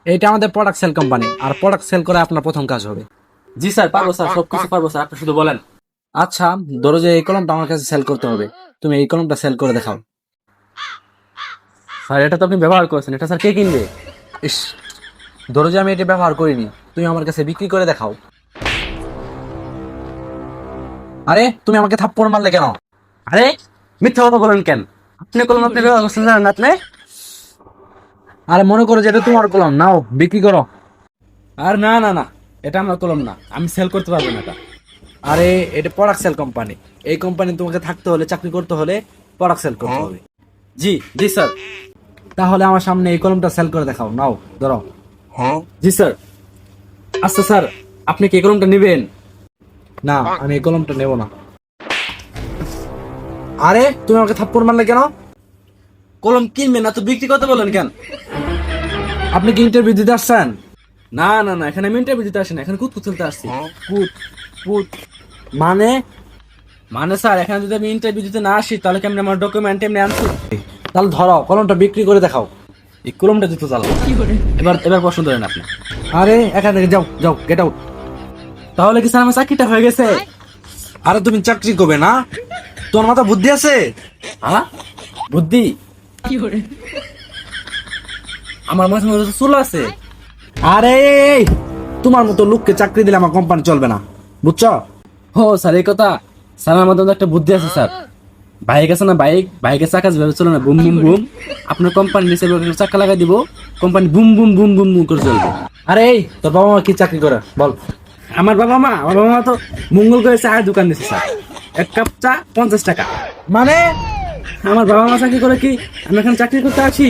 এটা আমাদের product sell company, আর product sell করে আপনার প্রথম কাজ হবে। জি স্যার, পারবো স্যার, সবকিছু পারবো স্যার, আপনি শুধু বলেন। আচ্ছা, ধরো যে এই কলমটা আমার কাছে সেল করতে হবে, তুমি এই কলমটা সেল করে দেখাও। স্যার এটা তো আপনি ব্যবহার করেছেন, এটা স্যার কে কিনবে? ইস, ধরো যে আমি এটা ব্যবহার করিনি, তুমি আমার কাছে বিক্রি করে দেখাও। আরে তুমি আমাকে থাপ্পড় মারলে কেন? আরে মিথ্যা কথা বলেন কেন? আপনি কলম আপনি ব্যবহার করছেন জানেন না আপনি? আরে মনে করো যে এটা তোমার কলম, নাও বিক্রি করো। আর না না না, এটা আমার কলম না, আমি সেল করতে পারবো না এটা। আরে এটা প্রোডাক্ট সেল কোম্পানি, এই কোম্পানি তোমাকে থাকতে হলে, চাকরি করতে হলে প্রোডাক্ট সেল করতে হবে। জি জি স্যার। তাহলে আমার সামনে এই কলমটা সেল করে দেখাও, নাও ধরো। জি স্যার। আচ্ছা স্যার, আপনি কি এই কলমটা নেবেন? না, আমি এই কলমটা নেব না। আরে তুমি আমাকে থাপ্পড় মারলে কেন? কলম কিনবেন না তো বিক্রি করতে বলেন কেন? আপনি কি ইন্টারভিউ দিতে আসছেন? না না না, এখানে আমি ইন্টারভিউ দিতে আসি না, এখানে কুতকুত চলতে আসছি। কুত কুত মানে? মানে স্যার, এখানে যদি আমি ইন্টারভিউ দিতে না আসি তাহলে কি আমি আমার ডকুমেন্ট এমনি আনছি? তাহলে ধরো কলমটা বিক্রি করে দেখাও। এই কলমটা দিতে চালাবো। এবার এবার প্রশ্ন ধরেন আপনি। আরে এখান থেকে যাও যাও, গেট আউট। তাহলে কি স্যার আমার চাকরিটা হয়ে গেছে? আরে তুমি চাকরি করবে না? তোমার মাথা বুদ্ধি আছে? হ্যাঁ, বুদ্ধি? আমার মাথার মধ্যে তো চুল আছে। আরে তোমার মতো লোককে চাকরি দিলে আমার কোম্পানি চলবে না, বুঝছো? ও স্যার, এই কথা। স্যার আমার মধ্যে একটা বুদ্ধি আছে স্যার। বাইক আছে না, বাইক, বাইকের চাকা যেভাবে চলে না, বুম বুম বুম, আপনার কোম্পানি নিচে চাকা লাগাই দিব, company boom boom boom boom boom করে চলবে। আরে তোর বাবা মা কি চাকরি করে বল? আমার বাবা মা তো মঙ্গল করে চায়ের দোকান দিচ্ছে স্যার, এক কাপ চা 50 টাকা। মানে? আমার বাবা মা চাকরি করে কি আমি এখানে চাকরি করতে আছি?